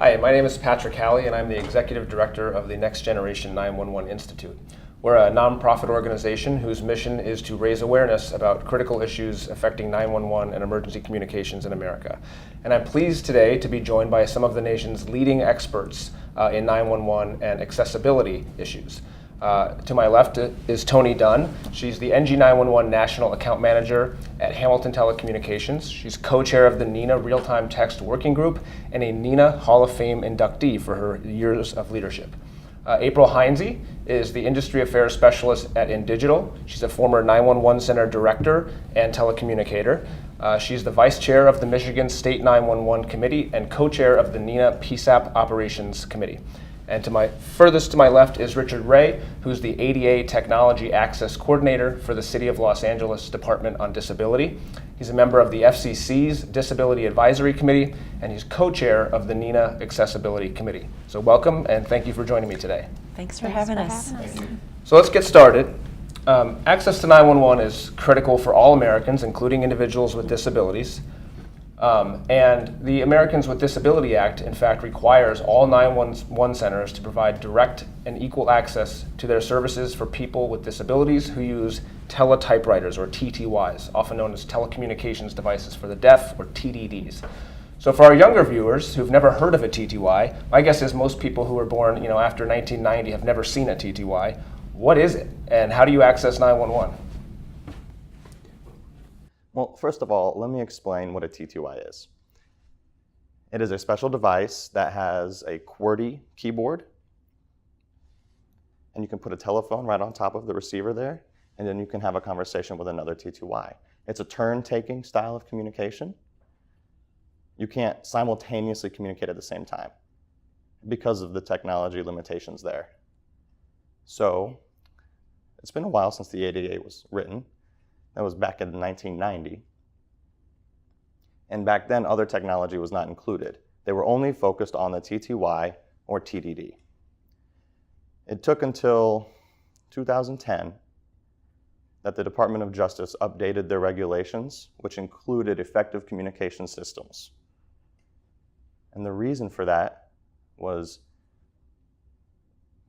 Hi, my name is Patrick Halley, and I'm the Executive Director of the Next Generation 911 Institute. We're a nonprofit organization whose mission is to raise awareness about critical issues affecting 911 and emergency communications in America. And I'm pleased today to be joined by some of the nation's leading experts in 911 and accessibility issues. To my left is Tony Dunn. She's the NG911 National Account Manager at Hamilton Telecommunications. She's co-chair of the NENA Real-Time Text Working Group and a NENA Hall of Fame inductee for her years of leadership. April Heinze is the Industry Affairs Specialist at InDigital. She's a former 911 Center Director and telecommunicator. She's the Vice Chair of the Michigan State 911 Committee and co-chair of the NENA PSAP Operations Committee. And furthest to my left is Richard Ray, who's the ADA Technology Access Coordinator for the City of Los Angeles Department on Disability. He's a member of the FCC's Disability Advisory Committee, and he's co-chair of the NENA Accessibility Committee. So welcome, and thank you for joining me today. Thanks for having us. So let's get started. Access to 911 is critical for all Americans, including individuals with disabilities. And the Americans with Disability Act, in fact, requires all 911 centers to provide direct and equal access to their services for people with disabilities who use teletypewriters, or TTYs, often known as telecommunications devices for the deaf, or TDDs. So for our younger viewers who've never heard of a TTY, my guess is most people who were born after 1990 have never seen a TTY. What is it, and how do you access 911? Well, first of all, let me explain what a TTY is. It is a special device that has a QWERTY keyboard, and you can put a telephone right on top of the receiver there, and then you can have a conversation with another TTY. It's a turn-taking style of communication. You can't simultaneously communicate at the same time because of the technology limitations there. So it's been a while since the ADA was written. That was back in 1990. And back then, other technology was not included. They were only focused on the TTY or TDD. It took until 2010 that the Department of Justice updated their regulations, which included effective communication systems. And the reason for that was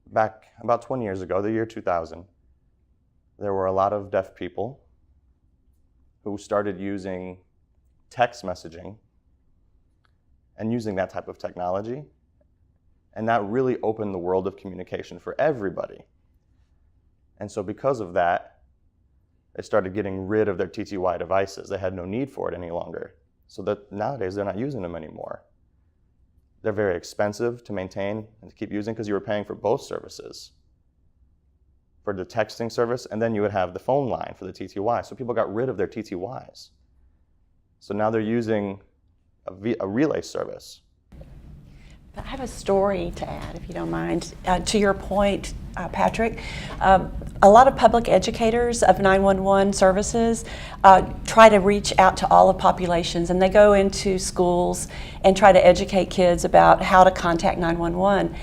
back about 20 years ago, the year 2000, there were a lot of deaf people who started using text messaging and using that type of technology. And that really opened the world of communication for everybody. And so because of that, they started getting rid of their TTY devices. They had no need for it any longer. So that nowadays they're not using them anymore. They're very expensive to maintain and to keep using because you were paying for both services. For the texting service, and then you would have the phone line for the TTY. So people got rid of their TTYs. So now they're using a relay service. I have a story to add, if you don't mind. To your point, Patrick, a lot of public educators of 911 services try to reach out to all the populations, and they go into schools and try to educate kids about how to contact 911.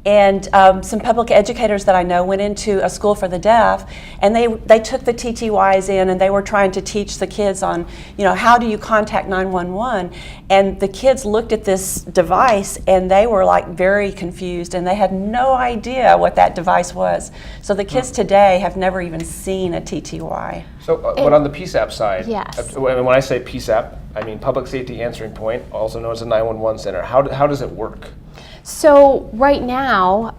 And some public educators that I know went into a school for the deaf, and they took the TTYs in, and they were trying to teach the kids on, how do you contact 911? And the kids looked at this device, and they were like very confused, and they had no idea what that device was. So the kids today have never even seen a TTY. So, but on the PSAP side, yes. When I say PSAP, I mean Public Safety Answering Point, also known as a 911 center. How does it work? So right now,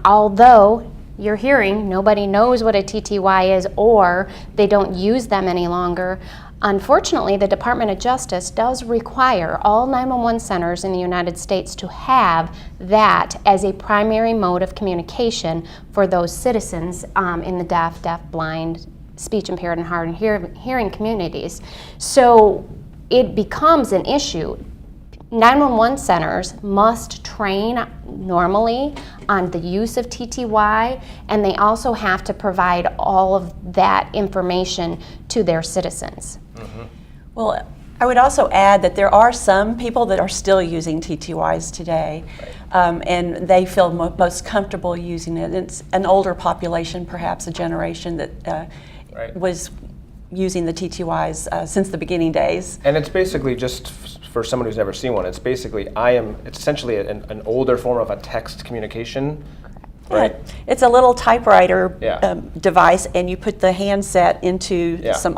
although you're hearing nobody knows what a TTY is or they don't use them any longer, unfortunately the Department of Justice does require all 911 centers in the United States to have that as a primary mode of communication for those citizens in the deaf, blind, speech impaired, and hard hearing communities. So it becomes an issue. 911 centers must train normally on the use of TTY, and they also have to provide all of that information to their citizens. Mm-hmm. Well, I would also add that there are some people that are still using TTYs today, and they feel most comfortable using it. It's an older population, perhaps a generation that was using the TTYs since the beginning days. And it's basically just, for someone who's never seen one, it's basically it's essentially an older form of a text communication. Right. Yeah, it's a little typewriter Yeah. device, and you put the handset into Yeah. some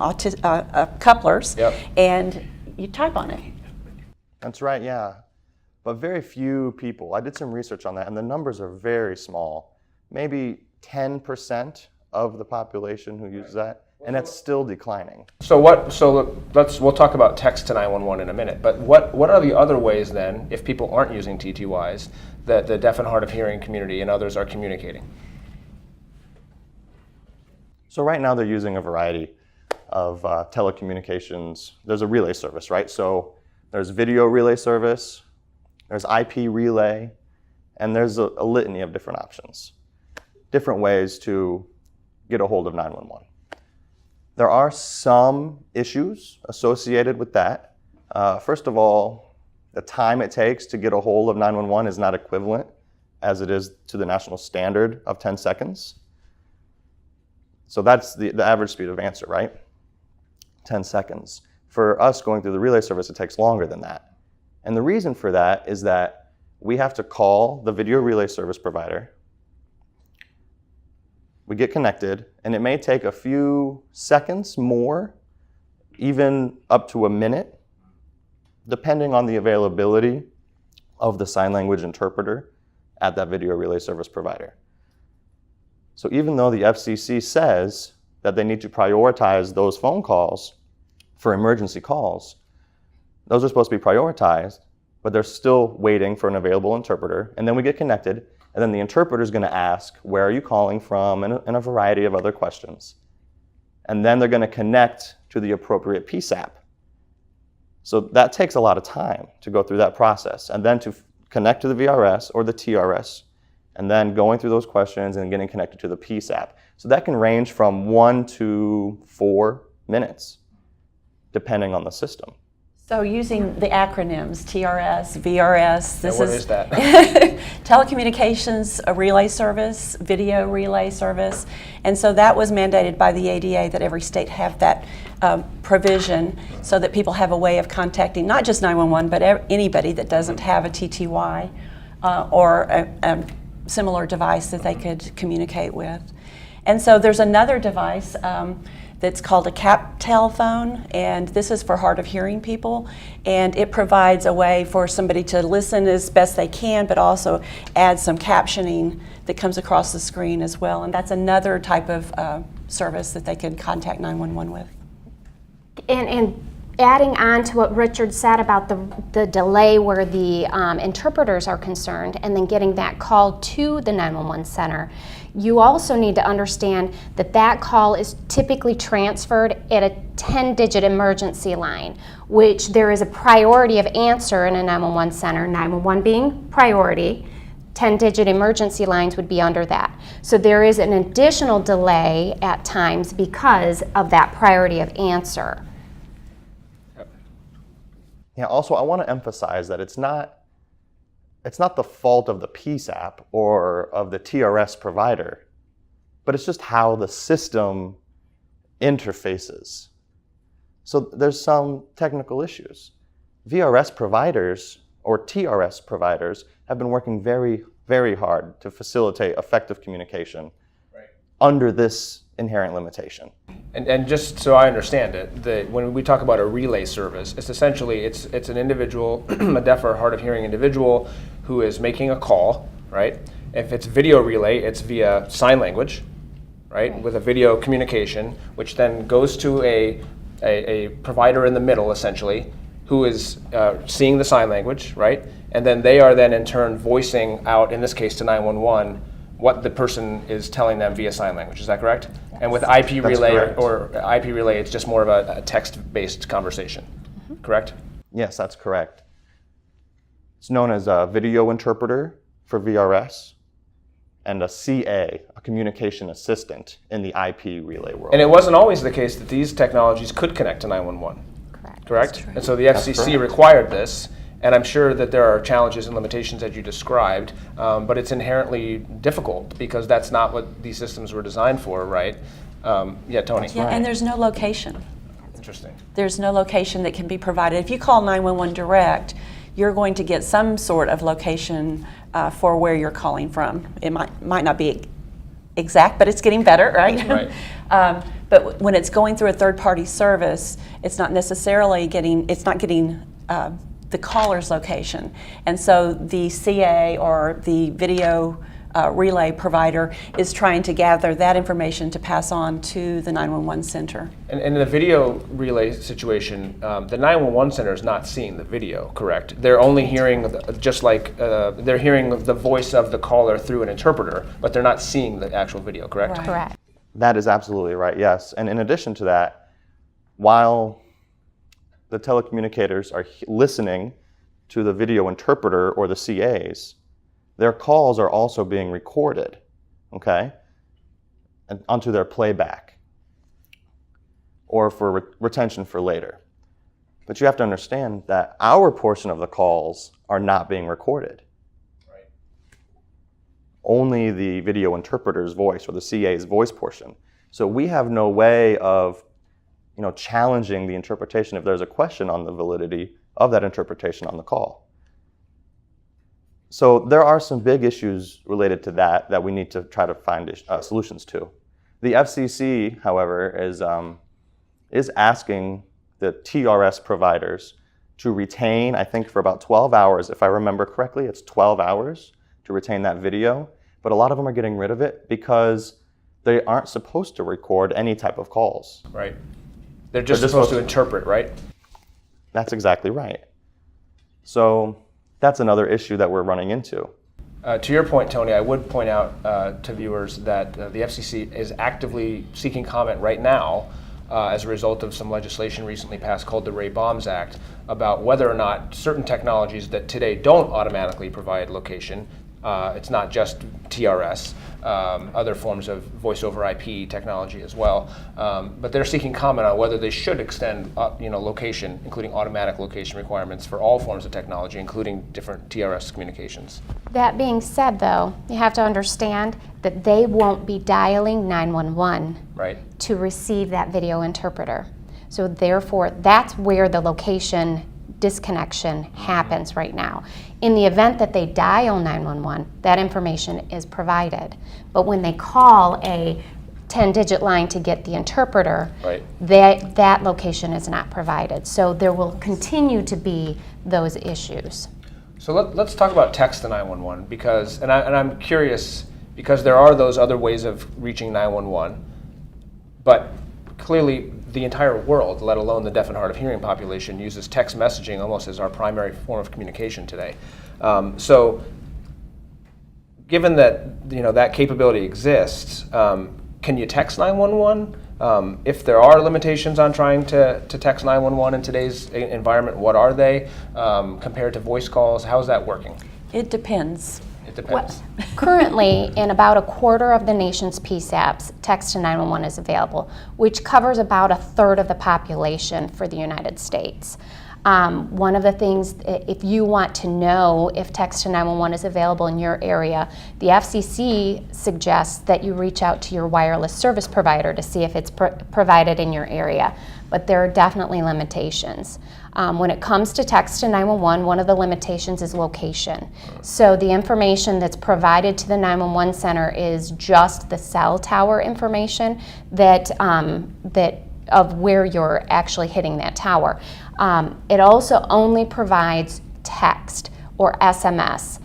couplers, Yep. and you type on it. That's right, yeah. But very few people, I did some research on that, and the numbers are very small. Maybe 10% of the population who uses that, and it's still declining. So we'll talk about text to 911 in a minute, but what are the other ways then, if people aren't using TTYs, that the deaf and hard of hearing community and others are communicating? So right now they're using a variety of telecommunications. There's a relay service, right? So there's video relay service, there's IP relay, and there's a litany of different options, different ways to get a hold of 911. There are some issues associated with that. First of all, the time it takes to get a hold of 911 is not equivalent as it is to the national standard of 10 seconds. So that's the average speed of answer, right? 10 seconds. For us going through the relay service, it takes longer than that. And the reason for that is that we have to call the video relay service provider. We get connected, and it may take a few seconds more, even up to a minute, depending on the availability of the sign language interpreter at that video relay service provider. So even though the FCC says that they need to prioritize those phone calls for emergency calls, those are supposed to be prioritized, but they're still waiting for an available interpreter, and then we get connected, and then the interpreter is going to ask, where are you calling from, and a variety of other questions. And then they're going to connect to the appropriate PSAP. So that takes a lot of time to go through that process, and then to connect to the VRS or the TRS, and then going through those questions and getting connected to the PSAP. So that can range from 1 to 4 minutes, depending on the system. So using the acronyms, TRS, VRS, this What is that? telecommunications, a relay service, video relay service. And so that was mandated by the ADA that every state have that provision so that people have a way of contacting not just 911, but anybody that doesn't have a TTY or a similar device that they could communicate with. And so there's another device that's called a cap telephone, and this is for hard of hearing people, and it provides a way for somebody to listen as best they can, but also add some captioning that comes across the screen as well, and that's another type of service that they can contact 911 with. And adding on to what Richard said about the delay where the interpreters are concerned and then getting that call to the 911 center, you also need to understand that that call is typically transferred at a 10-digit emergency line, which there is a priority of answer in a 911 center, 911 being priority. 10-digit emergency lines would be under that. So there is an additional delay at times because of that priority of answer. Yeah, also I want to emphasize that it's not the fault of the PSAP or of the TRS provider, but it's just how the system interfaces. So there's some technical issues. VRS providers or TRS providers have been working very, very hard to facilitate effective communication under this inherent limitation. And just so I understand it, when we talk about a relay service, it's essentially it's an individual, a deaf or hard of hearing individual who is making a call, right? If it's video relay, it's via sign language, right? With a video communication, which then goes to a provider in the middle, essentially, who is seeing the sign language, right? And then they are then in turn voicing out, in this case to 911, what the person is telling them via sign language. Is that correct? Yes. And with IP relay or IP relay, it's just more of a text-based conversation, correct? Yes, that's correct. It's known as a video interpreter for VRS and a CA, a communication assistant in the IP relay world. And it wasn't always the case that these technologies could connect to 911. Correct? And so the FCC required this, and I'm sure that there are challenges and limitations that you described, but it's inherently difficult because that's not what these systems were designed for, right? Yeah, Tony. Yeah, and there's no location. Interesting. There's no location that can be provided. If you call 911 direct, you're going to get some sort of location for where you're calling from. It might not be exact, but it's getting better, right? Right. But when it's going through a third-party service, it's not necessarily getting the caller's location. And so the CA or the video relay provider is trying to gather that information to pass on to the 911 center. And in the video relay situation, the 911 center is not seeing the video, correct? They're only hearing, just like they're hearing the voice of the caller through an interpreter, but they're not seeing the actual video, correct? Right. Correct. That is absolutely right, yes. And in addition to that, while the telecommunicators are listening to the video interpreter or the CAs, their calls are also being recorded, okay, and onto their playback or for retention for later. But you have to understand that our portion of the calls are not being recorded. Right. Only the video interpreter's voice or the CA's voice portion. So we have no way of, challenging the interpretation if there's a question on the validity of that interpretation on the call. So there are some big issues related to that we need to try to find solutions to. The FCC, however, is asking the TRS providers to retain, I think for about 12 hours, if I remember correctly, it's 12 hours to retain that video, but a lot of them are getting rid of it because they aren't supposed to record any type of calls. Right. They're just supposed to interpret, right? That's exactly right. So that's another issue that we're running into. To your point, Tony, I would point out to viewers that the FCC is actively seeking comment right now as a result of some legislation recently passed called the Ray Bombs Act about whether or not certain technologies that today don't automatically provide location, it's not just TRS, other forms of voice over IP technology as well, but they're seeking comment on whether they should extend location, including automatic location requirements for all forms of technology, including different TRS communications. That being said, though, you have to understand that they won't be dialing 911 Right. to receive that video interpreter. So therefore, that's where the location disconnection happens right now. In the event that they dial 911, that information is provided. But when they call a 10-digit line to get the interpreter, Right. that location is not provided. So there will continue to be those issues. So let's talk about text to 911 because, and I'm curious because there are those other ways of reaching 911, but clearly the entire world, let alone the deaf and hard of hearing population, uses text messaging almost as our primary form of communication today. So given that that capability exists, can you text 911? If there are limitations on trying to text 911 in today's environment, what are they compared to voice calls? How's that working? It depends. It depends. Currently, in about a quarter of the nation's PSAPs, text to 911 is available, which covers about a third of the population for the United States. One of the things, if you want to know if text to 911 is available in your area, the FCC suggests that you reach out to your wireless service provider to see if it's provided in your area. But there are definitely limitations. When it comes to text to 911, one of the limitations is location. So the information that's provided to the 911 center is just the cell tower information that of where you're actually hitting that tower. It also only provides text or SMS.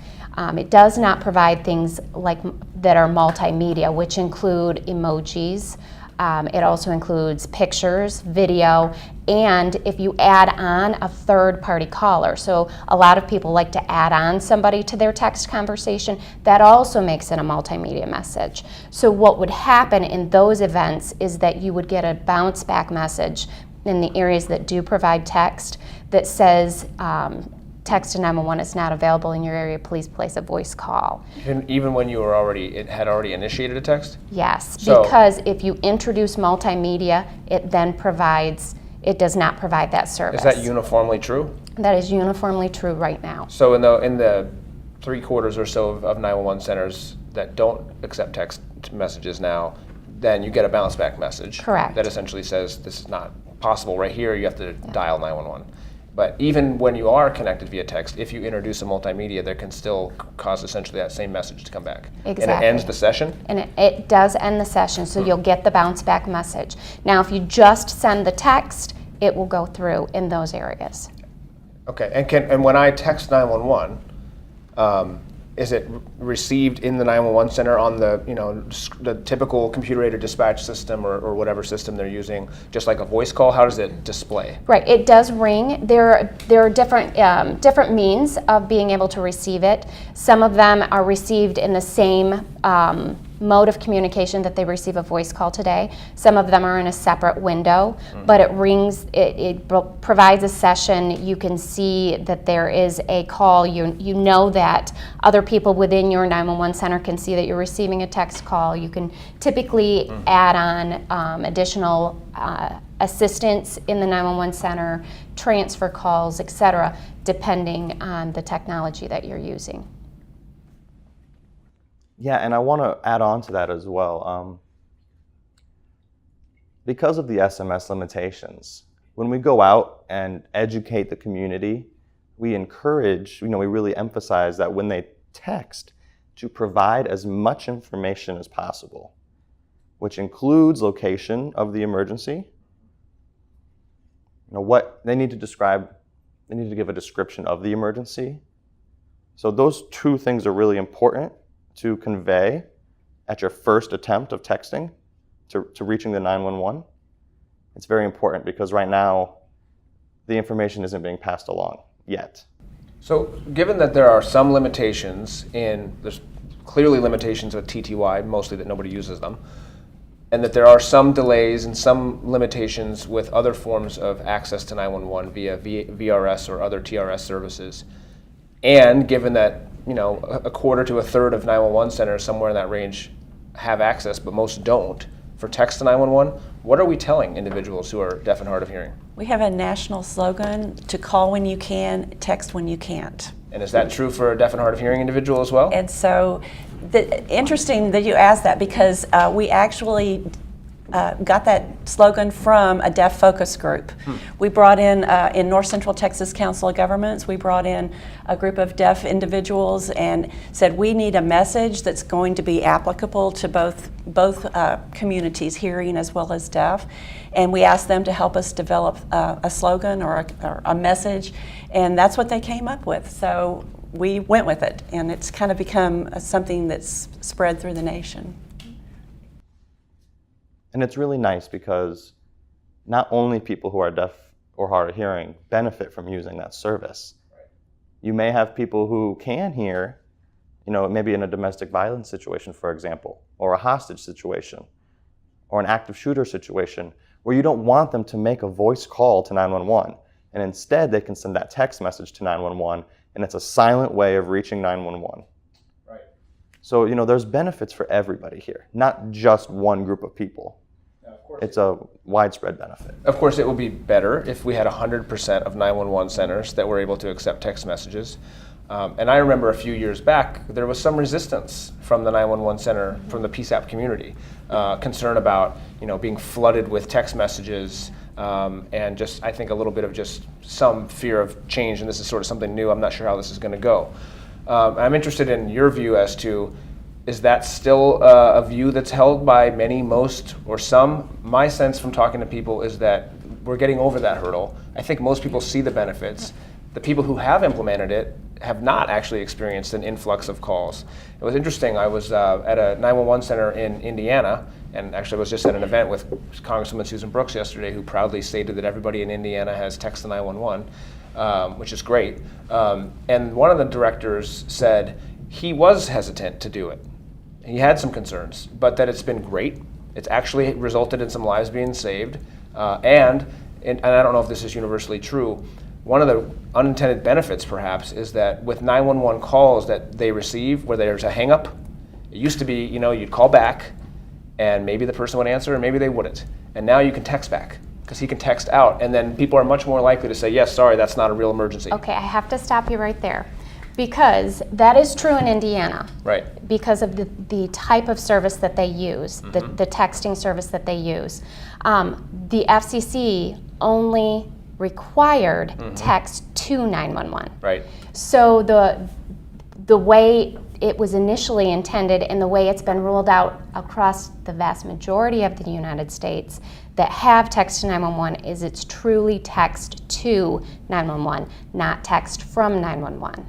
It does not provide things like that are multimedia, which include emojis. It also includes pictures, video, and if you add on a third-party caller. So a lot of people like to add on somebody to their text conversation. That also makes it a multimedia message. So what would happen in those events is that you would get a bounce back message in the areas that do provide text that says, text to 911 is not available in your area, please place a voice call. Even when you were had already initiated a text? Yes, So, because if you introduce multimedia, it does not provide that service. is that uniformly true? That is uniformly true right now. So in the 3/4 or so of 911 centers that don't accept text messages now, then you get a bounce back message. Correct. That essentially says this is not possible. Right here, you have to dial 911. But even when you are connected via text, if you introduce a multimedia, there can still cause essentially that same message to come back. Exactly. And it ends the session? And it does end the session, so you'll get the bounce back message. Now, if you just send the text, it will go through in those areas. Okay, and when I text 911, is it received in the 911 center on the the typical computer-aided dispatch system or whatever system they're using, just like a voice call? How does it display? Right, it does ring. There are different means of being able to receive it. Some of them are received in the same mode of communication that they receive a voice call today. Some of them are in a separate window, but it rings, it provides a session. You can see that there is a call. You know that other people within your 911 center can see that you're receiving a text call. You can typically add on additional assistance in the 911 center, transfer calls, etc., depending on the technology that you're using. Yeah, and I want to add on to that as well. Because of the SMS limitations, when we go out and educate the community, we encourage, we really emphasize that when they text, to provide as much information as possible, which includes location of the emergency. What they need to describe, they need to give a description of the emergency. So those two things are really important to convey at your first attempt of texting to reaching the 911. It's very important because right now the information isn't being passed along yet. So given that there are some limitations there's clearly limitations with TTY, mostly that nobody uses them, and that there are some delays and some limitations with other forms of access to 911 via VRS or other TRS services, and given that a quarter to a third of 911 centers, somewhere in that range, have access, but most don't, for text to 911, what are we telling individuals who are deaf and hard of hearing? We have a national slogan: to call when you can, text when you can't. And is that true for a deaf and hard of hearing individual as well? And so, interesting that you asked that, because we actually got that slogan from a deaf focus group. We brought in North Central Texas Council of Governments, we brought in a group of deaf individuals and said we need a message that's going to be applicable to both communities, hearing as well as deaf. And we asked them to help us develop a slogan or a message, and that's what they came up with. So we went with it, and it's kind of become something that's spread through the nation. And it's really nice because not only people who are deaf or hard of hearing benefit from using that service. Right. You may have people who can hear, maybe in a domestic violence situation, for example, or a hostage situation, or an active shooter situation, where you don't want them to make a voice call to 911. And instead, they can send that text message to 911, and it's a silent way of reaching 911. Right. So, there's benefits for everybody here, not just one group of people. It's a widespread benefit. Of course, it would be better if we had 100% of 911 centers that were able to accept text messages. And I remember a few years back, there was some resistance from the 911 center, from the PSAP community, concern about being flooded with text messages, and just, I think, a little bit of just some fear of change, and this is sort of something new. I'm not sure how this is going to go. I'm interested in your view as to, is that still a view that's held by many, most, or some? My sense from talking to people is that we're getting over that hurdle. I think most people see the benefits. The people who have implemented it have not actually experienced an influx of calls. It was interesting. I was at a 911 center in Indiana, and actually I was just at an event with Congresswoman Susan Brooks yesterday, who proudly stated that everybody in Indiana has text to 911, which is great. And one of the directors said he was hesitant to do it. He had some concerns, but that it's been great. It's actually resulted in some lives being saved. And I don't know if this is universally true, one of the unintended benefits perhaps is that with 911 calls that they receive where there's a hang up, it used to be, you'd call back and maybe the person would answer and maybe they wouldn't. And now you can text back because he can text out, and then people are much more likely to say, yes, sorry, that's not a real emergency. Okay, I have to stop you right there. Because that is true in Indiana. Right. Because of the type of service that they use, the texting service that they use. The FCC only required text to 911. Right. So the way it was initially intended and the way it's been rolled out across the vast majority of the United States that have text to 911 is it's truly text to 911, not text from 911.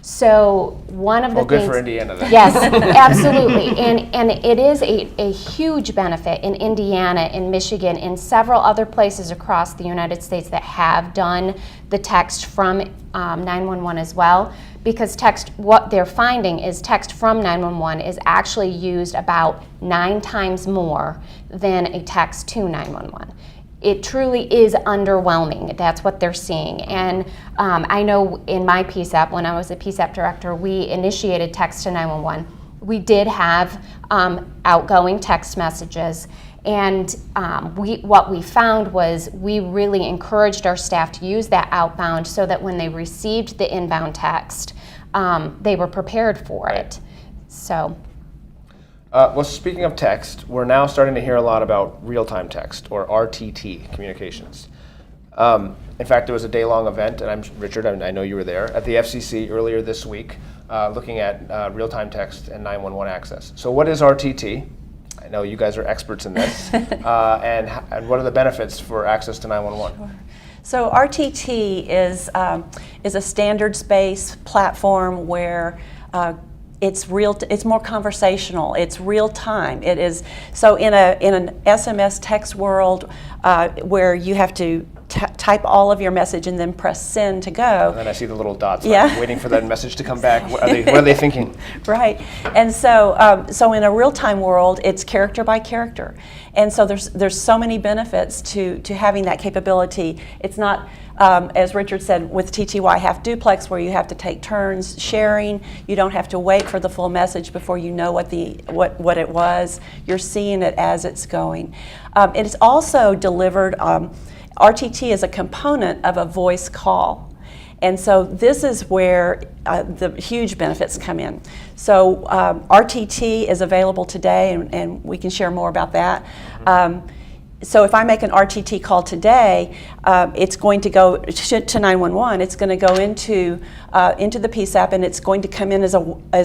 So one of the Well, good things, for Indiana then. yes, absolutely, and it is a huge benefit in Indiana, in Michigan, in several other places across the United States that have done the text from 911 as well, because what they're finding is text from 911 is actually used about 9 times more than a text to 911. It truly is underwhelming. That's what they're seeing. And I know in my PSAP, when I was a PSAP director, we initiated text to 911. We did have outgoing text messages. And what we found was we really encouraged our staff to use that outbound so that when they received the inbound text, they were prepared for it. So. Well, speaking of text, we're now starting to hear a lot about real-time text, or RTT, communications. In fact, there was a day-long event, and Richard, I know you were there, at the FCC earlier this week, looking at real-time text and 911 access. So what is RTT? I know you guys are experts in this. And what are the benefits for access to 911? Sure. So RTT is a standards-based platform where it's more conversational. It's real time. It is so in an SMS text world where you have to type all of your message and then press send to go. And then I see the little dots, Yeah. like, waiting for that message to come back. What are they thinking? Right, and so in a real time world, it's character by character, and so there's so many benefits to having that capability. It's not. As Richard said, with TTY half duplex, where you have to take turns sharing, you don't have to wait for the full message before you know what it was. You're seeing it as it's going. It's also delivered. RTT is a component of a voice call, and so this is where the huge benefits come in. So RTT is available today, and we can share more about that. So if I make an RTT call today, it's going to go to 911. It's going to go into the PSAP, and it's going to come in as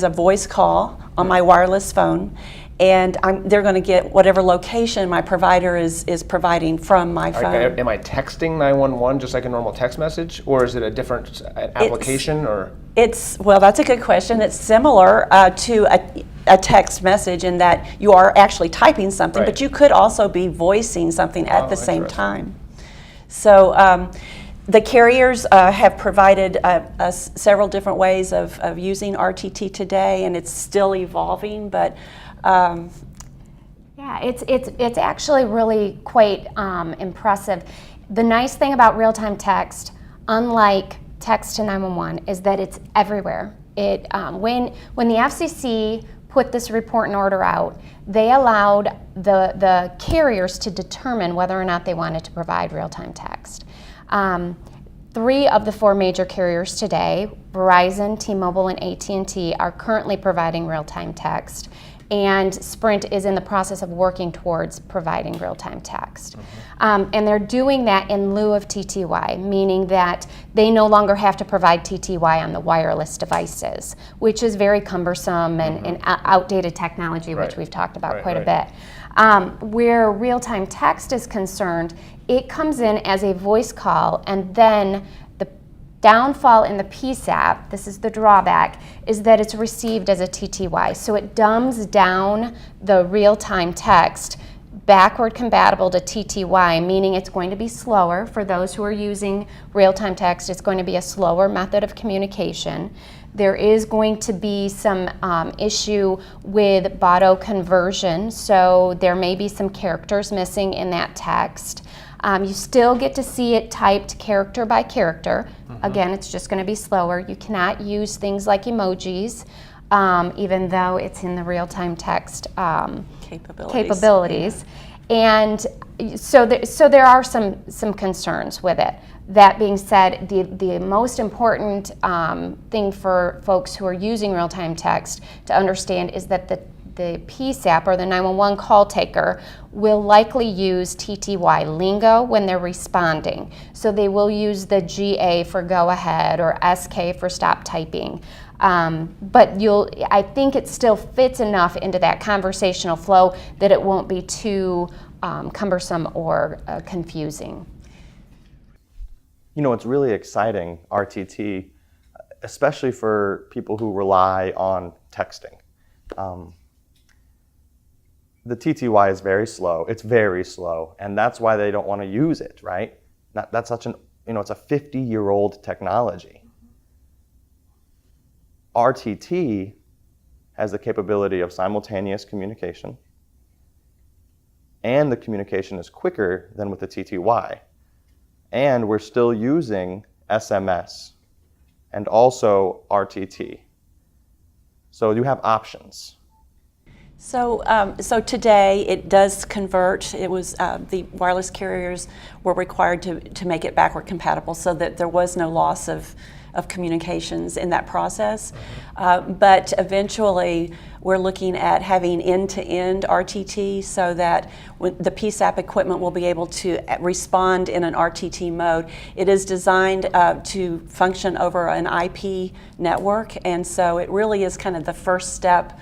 a voice call on my wireless phone, and they're going to get whatever location my provider is providing from my phone. Am I texting 911 just like a normal text message, or is it a different application? Well, that's a good question. It's similar to a text message in that you are actually typing something, Right. but you could also be voicing something at the same interesting. time. So the carriers have provided us several different ways of using RTT today, and it's still evolving, but Yeah, it's actually really quite impressive. The nice thing about real-time text, unlike text to 911, is that it's everywhere. When the FCC put this report and order out, they allowed the carriers to determine whether or not they wanted to provide real-time text. 3 of the 4 major carriers today, Verizon, T-Mobile, and AT&T, are currently providing real-time text, and Sprint is in the process of working towards providing real-time text. And they're doing that in lieu of TTY, meaning that they no longer have to provide TTY on the wireless devices, which is very cumbersome and outdated technology, which Right. we've talked about Right, quite right. a bit. Where real-time text is concerned, it comes in as a voice call, and then the downfall in the PSAP, this is the drawback, is that it's received as a TTY. So it dumbs down the real-time text backward compatible to TTY, meaning it's going to be slower. For those who are using real-time text, it's going to be a slower method of communication. There is going to be some issue with BOTO conversion, so there may be some characters missing in that text. You still get to see it typed character by character. Again, it's just going to be slower. You cannot use things like emojis, even though it's in the real-time text capabilities. And so there are some concerns with it. That being said, the most important thing for folks who are using real-time text to understand is that the PSAP, or the 911 call taker, will likely use TTY lingo when they're responding. So they will use the GA for go ahead or SK for stop typing. But I think it still fits enough into that conversational flow that it won't be too cumbersome or confusing. You know, it's really exciting, RTT, especially for people who rely on texting. The TTY is very slow. It's very slow, and that's why they don't want to use it, right? That's such it's a 50-year-old technology. RTT has the capability of simultaneous communication, and the communication is quicker than with the TTY. And we're still using SMS and also RTT. So you have options. So today it does convert. It was the wireless carriers were required to make it backward compatible, so that there was no loss of communications in that process. But eventually we're looking at having end-to-end RTT, so that the PSAP equipment will be able to respond in an RTT mode. It is designed to function over an IP network, and so it really is kind of the first step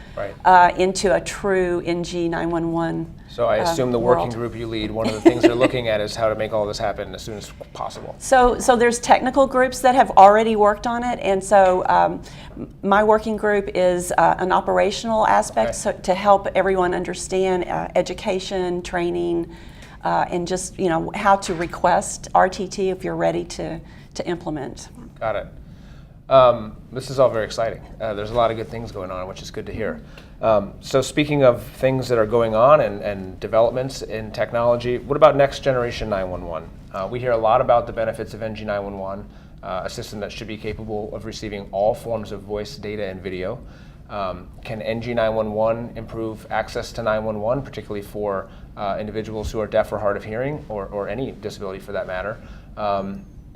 into a true NG911. So I assume the working group you lead, one of the things they're looking at is how to make all this happen as soon as possible. So there's technical groups that have already worked on it, and so my working group is an operational aspect, so to help everyone understand education, training, and just how to request RTT if you're ready to implement. Got it. This is all very exciting. There's a lot of good things going on, which is good to hear. So speaking of things that are going on and developments in technology, what about next generation 911? We hear a lot about the benefits of NG911, a system that should be capable of receiving all forms of voice, data, and video. Can NG911 improve access to 911, particularly for individuals who are deaf or hard of hearing, or any disability for that matter?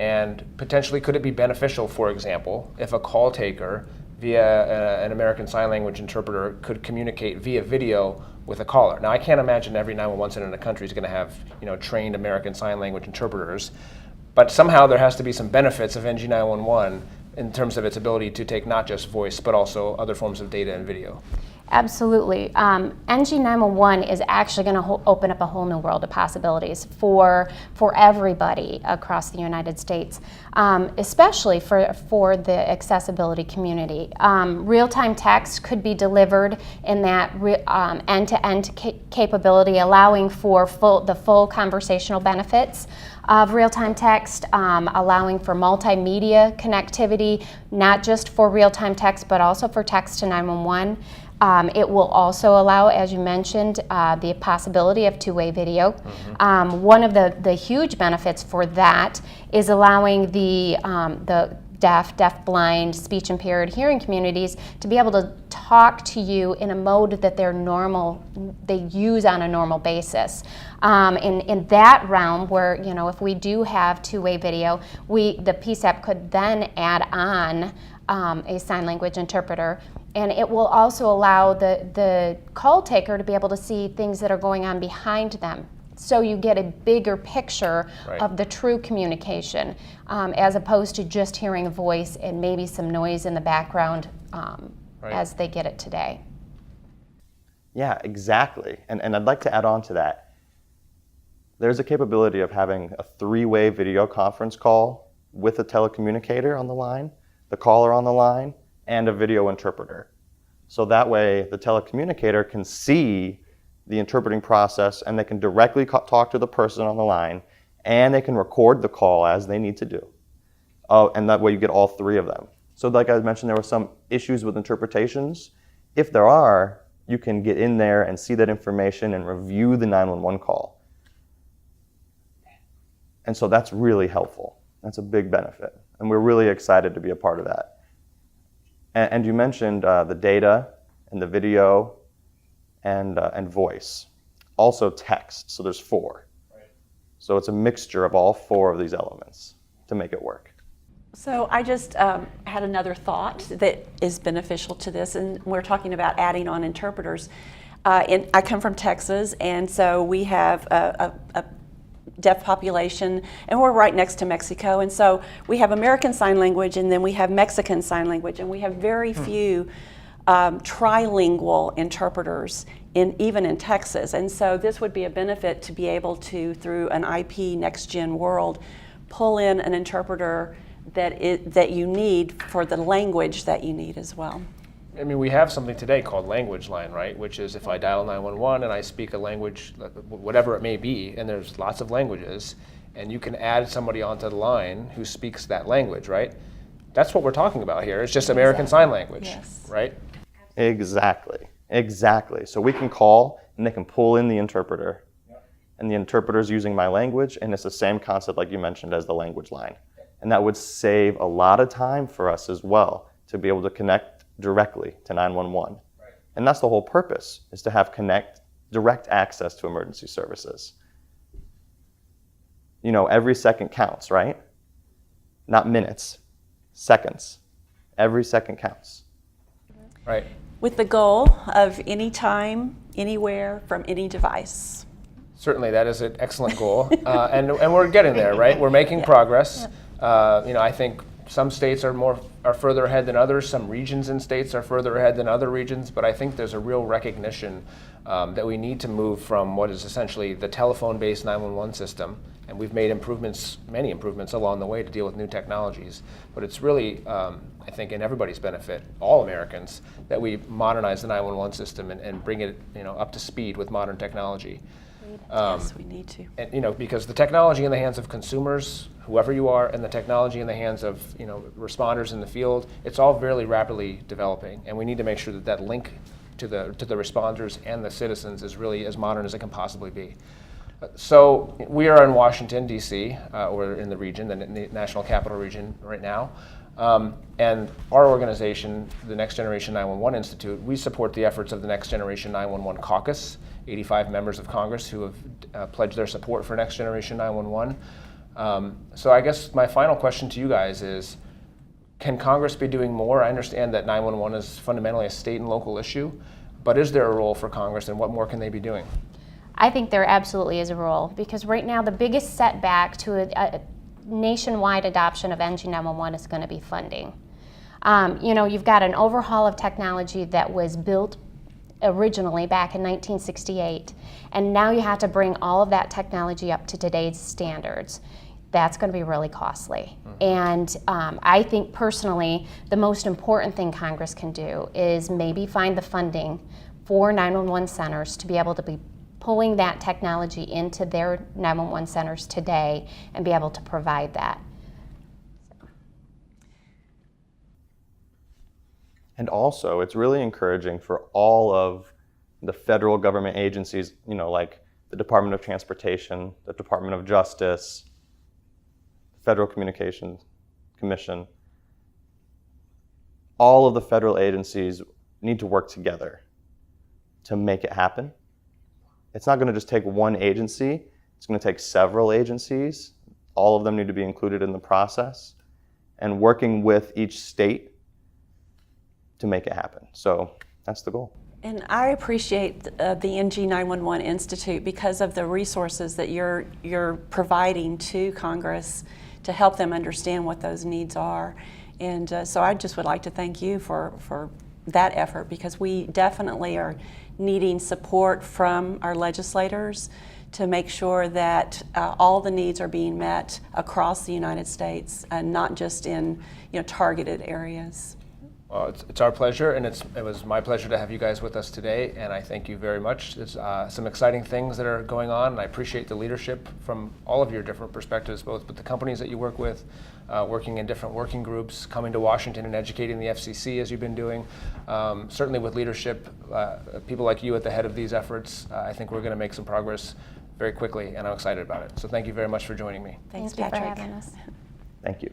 And potentially, could it be beneficial, for example, if a call taker via an American Sign Language interpreter could communicate via video with a caller? Now, I can't imagine every 911 center in the country is going to have trained American Sign Language interpreters, but somehow there has to be some benefits of NG911 in terms of its ability to take not just voice, but also other forms of data and video. Absolutely. NG911 is actually going to open up a whole new world of possibilities for everybody across the United States, especially for the accessibility community. Real-time text could be delivered in that end-to-end capability, allowing for the full conversational benefits of real-time text, allowing for multimedia connectivity, not just for real-time text, but also for text to 911. It will also allow, as you mentioned, the possibility of two-way video. One of the huge benefits for that is allowing the deaf-blind, speech-impaired hearing communities to be able to talk to you in a mode that they use on a normal basis. In that realm, where if we do have two-way video, the PSAP could then add on a sign language interpreter. And it will also allow the call taker to be able to see things that are going on behind them. So you get a bigger picture of the true communication, as opposed to just hearing a voice and maybe some noise in the background as they get it today. Yeah, exactly. And I'd like to add on to that. There's a capability of having a three-way video conference call with a telecommunicator on the line, the caller on the line, and a video interpreter. So that way the telecommunicator can see the interpreting process, and they can directly talk to the person on the line, and they can record the call as they need to do. And that way you get all three of them. So like I mentioned, there were some issues with interpretations. If there are, you can get in there and see that information and review the 911 call. And so that's really helpful. That's a big benefit. And we're really excited to be a part of that. And you mentioned the data and the video and voice. Also text, so there's four. So it's a mixture of all four of these elements. to make it work. So I just had another thought that is beneficial to this, and we're talking about adding on interpreters. And I come from Texas, and so we have a deaf population, and we're right next to Mexico, and so we have American Sign Language, and then we have Mexican Sign Language, and we have very few trilingual interpreters even in Texas. And so this would be a benefit to be able to, through an IP Next Gen World, pull in an interpreter that you need for the language that you need as well. I mean, we have something today called Language Line, right? Which is if I dial 911 and I speak a language, whatever it may be, and there's lots of languages, and you can add somebody onto the line who speaks that language, right? That's what we're talking about here. It's just American Sign Language, Yes. right? Exactly. So we can call and they can pull in the interpreter, and the interpreter's using my language, and it's the same concept like you mentioned as the language line. And that would save a lot of time for us as well to be able to connect directly to 911. Right. And that's the whole purpose, is to have direct access to emergency services. You know, every second counts, right? Not minutes, seconds. Every second counts. Right. With the goal of anytime, anywhere, from any device. Certainly, that is an excellent goal, and we're getting there, right? We're making progress. You know, I think some states are further ahead than others. Some regions and states are further ahead than other regions. But I think there's a real recognition that we need to move from what is essentially the telephone-based 911 system, and we've made many improvements along the way to deal with new technologies. But it's really, I think, in everybody's benefit, all Americans, that we modernize the 911 system and bring it, you know, up to speed with modern technology. Yes, we need to. And, you know, because the technology in the hands of consumers, whoever you are, and the technology in the hands of, you know, responders in the field, it's all very rapidly developing, and we need to make sure that that link to the responders and the citizens is really as modern as it can possibly be. So we are in Washington, D.C., or in the region, the National Capital Region right now. And our organization, the Next Generation 911 Institute, we support the efforts of the Next Generation 911 Caucus, 85 members of Congress who have pledged their support for Next Generation 911. So I guess my final question to you guys is, can Congress be doing more? I understand that 911 is fundamentally a state and local issue, but is there a role for Congress, and what more can they be doing? I think there absolutely is a role, because right now the biggest setback to a nationwide adoption of NG911 is going to be funding. You know, you've got an overhaul of technology that was built originally back in 1968, and now you have to bring all of that technology up to today's standards. That's going to be really costly. And I think personally the most important thing Congress can do is maybe find the funding for 911 centers to be able to be pulling that technology into their 911 centers today and be able to provide that. And also, it's really encouraging for all of the federal government agencies, you know, like the Department of Transportation, the Department of Justice, Federal Communications Commission. All of the federal agencies need to work together to make it happen. It's not going to just take one agency. It's going to take several agencies. All of them need to be included in the process, and working with each state to make it happen. So that's the goal. And I appreciate the NG911 Institute because of the resources that you're providing to Congress to help them understand what those needs are. And so I just would like to thank you for that effort, because we definitely are needing support from our legislators to make sure that all the needs are being met across the United States and not just in targeted areas. Well, it's our pleasure, and it was my pleasure to have you guys with us today, and I thank you very much. There's some exciting things that are going on, and I appreciate the leadership from all of your different perspectives, both with the companies that you work with, working in different working groups, coming to Washington and educating the FCC as you've been doing. Certainly with leadership, people like you at the head of these efforts, I think we're going to make some progress very quickly, and I'm excited about it. So thank you very much for joining me. Thanks, Thank you Patrick. for having us. Thank you.